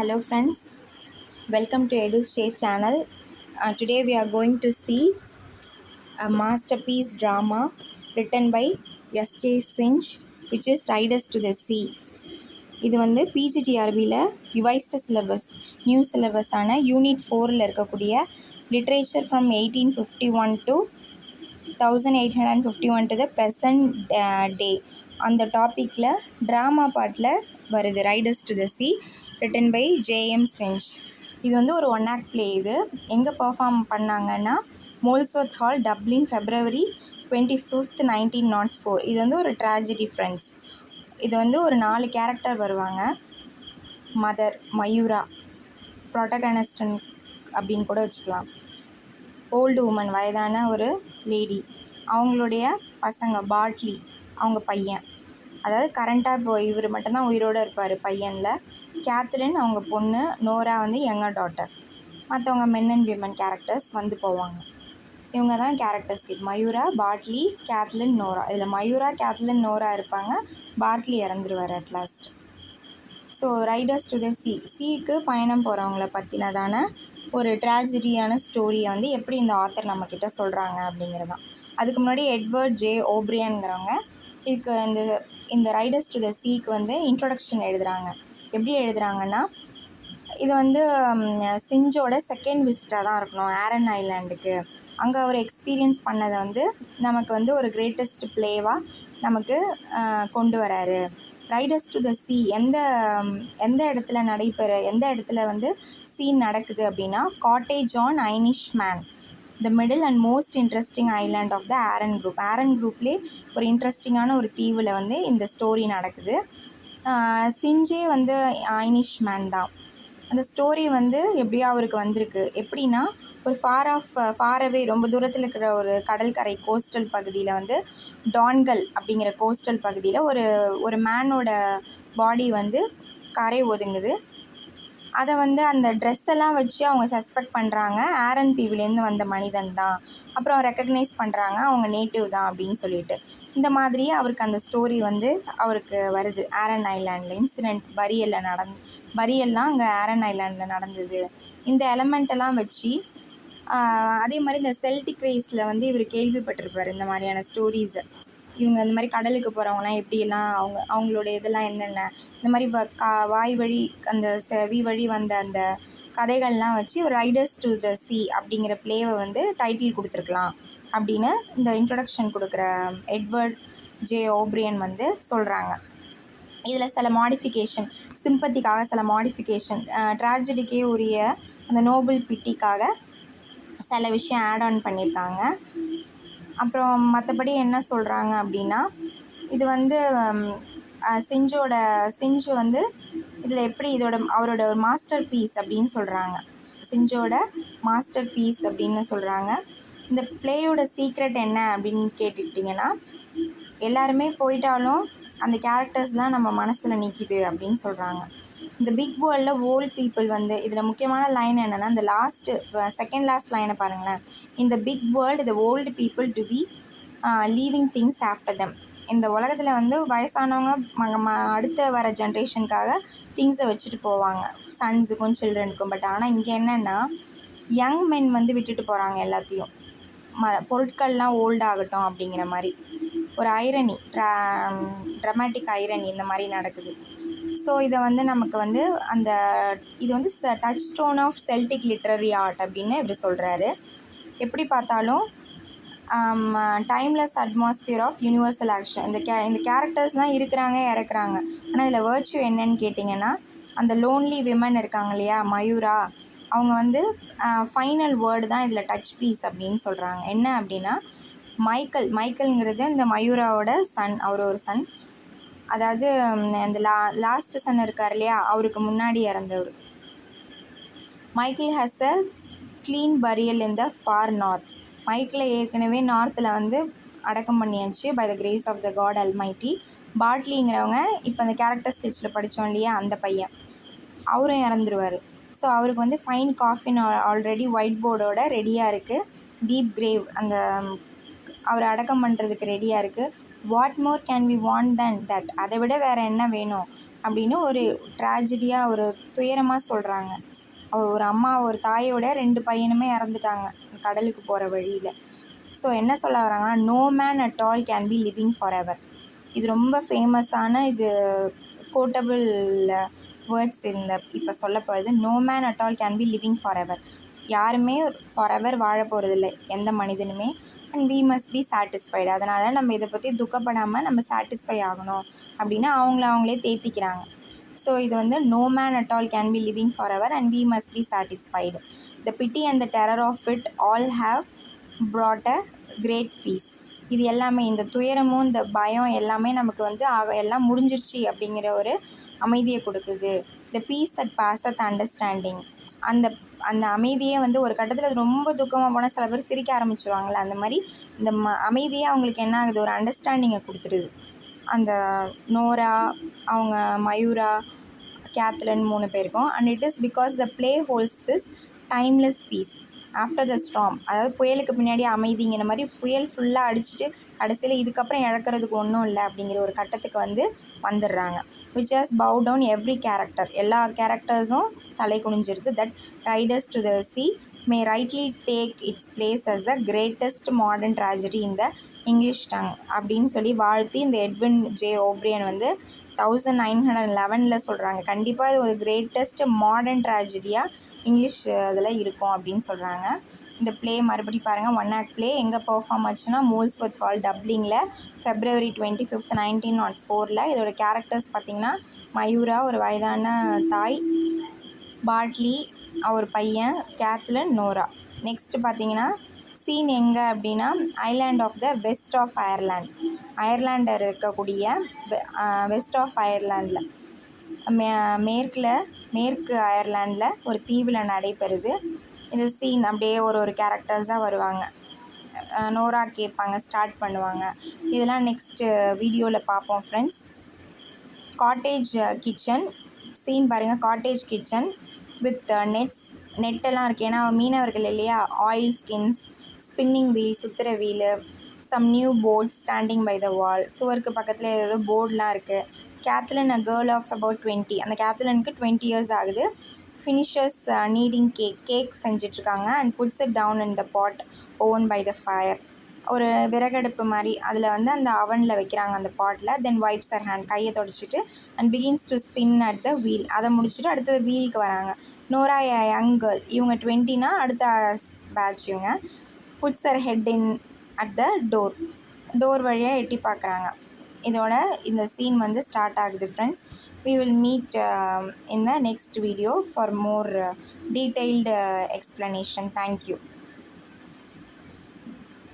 Hello friends, welcome to EduStage channel. Today we are going to see a masterpiece drama written by S.J. Sinch, which is Riders to the Sea. இது வந்து பிஜிடிஆர்பியில் revised syllabus new சிலபஸான unit 4ல் இருக்கக்கூடிய literature from 1851 to 1851 to the present day அந்த டாப்பிக்கில் drama பார்ட்டில் வருது riders to the sea written by JM Synge. இது வந்து ஒரு 1 act play. இது எங்கே பர்ஃபார்ம் பண்ணாங்கன்னா மோல்ஸ்வர்த் ஹால், டப்ளின், February 25th 1904. இது வந்து ஒரு ட்ராஜடி ஃப்ரெண்ட்ஸ். இது வந்து ஒரு 4 கேரக்டர் வருவாங்க. மதர் மயூரா, ப்ரோட்டகனிஸ்டன் அப்படின்னு கூட வச்சுக்கலாம். ஓல்டு உமன், வயதான ஒரு லேடி, அவங்களுடைய பசங்க பார்ட்லி அவங்க பையன், அதாவது கரண்ட்டாக இப்போ இவர் மட்டும்தான் உயிரோடு இருப்பார் பையனில். கேத்ரின் அவங்க பொண்ணு, நோரா வந்து யங்கர் டாட்டர். மற்றவங்க மென் அண்ட் விமன் கேரக்டர்ஸ் வந்து போவாங்க. இவங்க தான் கேரக்டர்ஸ். இது மயூரா, பார்ட்லி, கேத்லின், நோரா. இதில் மயூரா, கேத்லின், நோரா இருப்பாங்க. பார்ட்லி இறந்துருவார் at last. So riders to the சீக்கு பயணம் போகிறவங்கள பற்றினதான ஒரு ட்ராஜடியான ஸ்டோரியை வந்து எப்படி இந்த ஆத்தர் நம்மக்கிட்ட சொல்கிறாங்க அப்படிங்கிறதான். அதுக்கு முன்னாடி எட்வர்ட் ஜே ஓப்ரியன்கிறவங்க இதுக்கு இந்த ரைடர்ஸ் டு த சீக்கு வந்து இன்ட்ரொடக்ஷன் எழுதுகிறாங்க. எப்படி எழுதுகிறாங்கன்னா, இது வந்து சிஞ்சோட செகண்ட் விசிட்டாக தான் இருக்கணும் ஆரன் ஐலாண்டுக்கு. அங்கே அவர் எக்ஸ்பீரியன்ஸ் பண்ணதை வந்து நமக்கு வந்து ஒரு கிரேட்டஸ்ட் பிளேவாக நமக்கு கொண்டு வராரு. ரைடர்ஸ் டு த சி எந்த இடத்துல வந்து சீன் நடக்குது அப்படின்னா, cottage on Inishmaan, the middle and most interesting island of the Aran group. Aran குரூப்லேயே ஒரு இன்ட்ரெஸ்டிங்கான ஒரு தீவில் வந்து இந்த ஸ்டோரி நடக்குது. சிஞ்சே வந்து ஐனிஷ் மேன் தான். அந்த ஸ்டோரி வந்து எப்படியோ அவருக்கு வந்திருக்கு. எப்படின்னா, ஒரு ஃபாரவே ரொம்ப தூரத்தில் இருக்கிற ஒரு கடற்கரை கோஸ்டல் பகுதியில் வந்து டான்கல் அப்படிங்கிற கோஸ்டல் பகுதியில் ஒரு மேனோட பாடி வந்து கரை ஒதுங்குது. அதை வந்து அந்த ட்ரெஸ் எல்லாம் வச்சு அவங்க சஸ்பெக்ட் பண்ணுறாங்க ஆரன் தீவுலேருந்து வந்த மனிதன் தான். அப்புறம் ரெக்கக்னைஸ் பண்ணுறாங்க அவங்க நேட்டிவ் தான் அப்படின்னு சொல்லிட்டு. இந்த மாதிரியே அவருக்கு அந்த ஸ்டோரி வந்து அவருக்கு வருது. ஆரன் ஐலாண்டில் இன்சிடெண்ட் பரியல்லாம் அங்கே ஆரன் ஐலாண்டில் நடந்தது. இந்த எலமெண்ட்டெல்லாம் வச்சு அதே மாதிரி இந்த செல்டிக் ரேஸில் வந்து இவர் கேள்விப்பட்டிருப்பார் இந்த மாதிரியான ஸ்டோரிஸை. இவங்க இந்த மாதிரி கடலுக்கு போகிறவங்களாம் எப்படியெல்லாம் அவங்களோட இதெல்லாம் என்னென்ன இந்த மாதிரி வாய் வழி அந்த செவி வழி வந்த அந்த கதைகள்லாம் வச்சு ஒரு ரைடர்ஸ் டு த சி அப்படிங்கிற பிளேவை வந்து டைட்டில் கொடுத்துருக்கலாம் அப்படின்னு இந்த இன்ட்ரொடக்ஷன் கொடுக்குற எட்வர்ட் ஜே ஓப்ரியன் வந்து சொல்கிறாங்க. இதில் சில மாடிஃபிகேஷன், சிம்பத்திக்காக சில மாடிஃபிகேஷன், ட்ராஜடிக்கே உரிய அந்த நோபல் பிட்டிக்காக சில விஷயம் ஆட் ஆன் பண்ணியிருக்காங்க. அப்புறம் மற்றபடி என்ன சொல்கிறாங்க அப்படின்னா, இது வந்து சிஞ்சு வந்து இதில் எப்படி அவரோட மாஸ்டர் பீஸ் அப்படின்னு சொல்கிறாங்க. சிஞ்சோட மாஸ்டர் பீஸ் அப்படின்னு சொல்கிறாங்க. இந்த பிளேயோட சீக்ரெட் என்ன அப்படின்னு கேட்டுக்கிட்டிங்கன்னா, எல்லாருமே போயிட்டாலும் அந்த கேரக்டர்ஸ்லாம் நம்ம மனசில் நிற்கிது அப்படின்னு சொல்கிறாங்க. இந்த பிக் வேர்ல்டில் ஓல்ட் பீப்புள் வந்து இதில் முக்கியமான லைன் என்னென்னா, இந்த செகண்ட் லாஸ்ட் லைனை பாருங்களேன். இந்த big world the old people to be leaving things after them. இந்த உலகத்தில் வந்து வயசானவங்க அடுத்த வர ஜென்ரேஷனுக்காக திங்ஸை வச்சுட்டு போவாங்க, சன்ஸுக்கும் சில்ட்ரனுக்கும். பட் ஆனால் இங்கே என்னென்னா, யங் மென் வந்து விட்டுட்டு போகிறாங்க எல்லாத்தையும். பொருட்கள்லாம் ஓல்ட் ஆகட்டும் அப்படிங்கிற மாதிரி ஒரு ஐரணி, ட்ராமாட்டிக் ஐரணி இந்த மாதிரி நடக்குது. ஸோ இதை வந்து நமக்கு வந்து இது வந்து touchstone of Celtic literary art அப்படின்னு இவர் சொல்கிறாரு. எப்படி பார்த்தாலும் timeless atmosphere of universal action. இந்த கேரக்டர்ஸ்லாம் இருக்கிறாங்க, இறக்குறாங்க. ஆனால் இதில் வேர்ச்சு என்னன்னு கேட்டிங்கன்னா, அந்த லோன்லி விமன் இருக்காங்க இல்லையா, மயூரா, அவங்க வந்து ஃபைனல் வேர்டு தான் இதில் டச் பீஸ் அப்படின்னு சொல்கிறாங்க. என்ன அப்படின்னா, மைக்கேல்ங்கிறது இந்த மயூராவோட சன். அவர் ஒரு சன், அதாவது இந்த லாஸ்ட் சன் இருக்கார் இல்லையா, அவருக்கு முன்னாடி இறந்தவர். Michael has a clean burial in the far north. மைக்கேலை ஏற்கனவே நார்த்தில் வந்து அடக்கம் பண்ணியாச்சு by the grace of the God almighty. பார்ட்லிங்கிறவங்க இப்போ அந்த கேரக்டர் ஸ்கெட்சில் படித்தோம் இல்லையா, அந்த பையன், அவரும் இறந்துருவார். ஸோ அவருக்கு வந்து ஃபைன் காஃபின் ஆல்ரெடி ஒயிட் போர்டோட ரெடியாக இருக்குது. டீப் கிரேவ் அந்த அவரை அடக்கம் பண்ணுறதுக்கு ரெடியாக இருக்குது. What more can we want then that. அதை விட வேறு என்ன வேணும்? அப்படின்னு ஒரு ட்ராஜடியாக ஒரு துயரமாக சொல்கிறாங்க. ஒரு அம்மா ஒரு தாயோட 2 பையனுமே இறந்துட்டாங்க கடலுக்கு போகிற வழியில். ஸோ என்ன சொல்ல வராங்கன்னா, no man at all can be living for ever. இது ரொம்ப ஃபேமஸான இது கோட்டபிள் வேர்ட்ஸ் இப்போ சொல்ல போகிறது. No man at all can be living for ever. யாருமே ஃபார் எவர் வாழ போகிறதில்ல எந்த மனிதனுமே. And we must be satisfied. அதனால் நம்ம இதை பற்றி துக்கப்படாமல் நம்ம சாட்டிஸ்ஃபை ஆகணும் அப்படின்னு அவங்களே தேத்திக்கிறாங்க. ஸோ இது வந்து no man at all can be living for ever and we must be satisfied. The pity and the terror of it all have brought a great peace. இது எல்லாமே இந்த துயரமும் இந்த பயம் எல்லாமே நமக்கு வந்து எல்லாம் முடிஞ்சிருச்சு அப்படிங்கிற ஒரு அமைதியை கொடுக்குது. The piece that பாஸத் understanding. அந்த அமைதியே வந்து ஒரு கட்டத்தில் ரொம்ப துக்கமாக போனால் சில பேர் சிரிக்க ஆரம்பிச்சிருவாங்கள்ல, அந்த மாதிரி இந்த அமைதியே அவங்களுக்கு என்ன ஆகுது, ஒரு அண்டர்ஸ்டாண்டிங்கை கொடுத்துருது. அந்த நோரா, அவங்க மயூரா, கேத்லன் 3 பேருக்கும். And it is because the play holds this timeless peace after the storm. அதாவது புயலுக்கு பின்னாடி அமைதிங்கிற மாதிரி புயல் ஃபுல்லாக அடிச்சுட்டு கடைசியில் இதுக்கப்புறம் இழக்கிறதுக்கு ஒன்றும் இல்லை அப்படிங்கிற ஒரு கட்டத்துக்கு வந்துடுறாங்க. Which has bow down every character. எல்லா கேரக்டர்ஸும் தலை குனிஞ்சிருது. That riders to the sea may rightly take its place as the greatest modern tragedy in the English tongue அப்படின்னு சொல்லி வாழ்த்தி இந்த எட்வின் ஜே ஓப்ரியன் 1911 சொல்கிறாங்க. கண்டிப்பாக இது ஒரு கிரேட்டஸ்ட் மாடர்ன் ட்ராஜடியாக இங்கிலீஷ் இதில் இருக்கும் அப்படின்னு சொல்கிறாங்க. இந்த ப்ளே மறுபடி பாருங்கள், 1 ஆக்ட் ப்ளே எங்கே பெர்ஃபார்ம் ஆச்சுன்னா மோல்ஸ்வர்த் ஹால் டப்ளிங்கில் February 25, 1904. இதோட கேரக்டர்ஸ் பார்த்திங்கன்னா, மயூரா ஒரு வயதான தாய், பார்ட்லி ஒரு பையன், கேத்லன், நோரா. நெக்ஸ்ட்டு பார்த்திங்கன்னா சீன் எங்கே அப்படின்னா island of the west of அயர்லாண்டில் இருக்கக்கூடிய வெஸ்ட் ஆஃப் அயர்லாண்டில் மேற்கு அயர்லாண்டில் ஒரு தீவில் நடைபெறுது. இந்த சீன் அப்படியே ஒரு கேரக்டர்ஸாக வருவாங்க. நோரா கேட்பாங்க, ஸ்டார்ட் பண்ணுவாங்க. இதெல்லாம் நெக்ஸ்ட்டு வீடியோவில் பார்ப்போம் ஃப்ரெண்ட்ஸ். காட்டேஜ் கிச்சன் சீன் பாருங்கள். காட்டேஜ் கிச்சன் வித் நெட்டெல்லாம் இருக்குது. ஏன்னா மீனவர்கள் இல்லையா. ஆயில் ஸ்கின்ஸ், ஸ்பின்னிங் வீல், சுற்றுற wheel, some new boards standing by the wall. சுவருக்கு பக்கத்தில் ஏதோ போர்டெலாம் இருக்குது. Cathleen, a girl of about 20. அந்த கேத்லனுக்கு 20 years ஆகுது. ஃபினிஷர்ஸ் நீடிங் கேக் செஞ்சிட்ருக்காங்க. And puts it down in the pot oven by the fire. ஒரு விறகடுப்பு மாதிரி அதில் அந்த அவனில் வைக்கிறாங்க அந்த பாட்டில். தென் வைப்ஸ் ஹர் ஹேண்ட், கையை தொடச்சிட்டு and begins to spin at the wheel. அதை முடிச்சுட்டு அடுத்தது வீலுக்கு வராங்க. நோரா யங் கேர்ள், இவங்க 20னா அடுத்த பேட்ச் இவங்க. Puts her head in at the door வழியாக எட்டி பார்க்குறாங்க. இதோட இந்த சீன் ஸ்டார்ட் ஆகுது friends. We will meet in the next video for more detailed explanation. Thank you.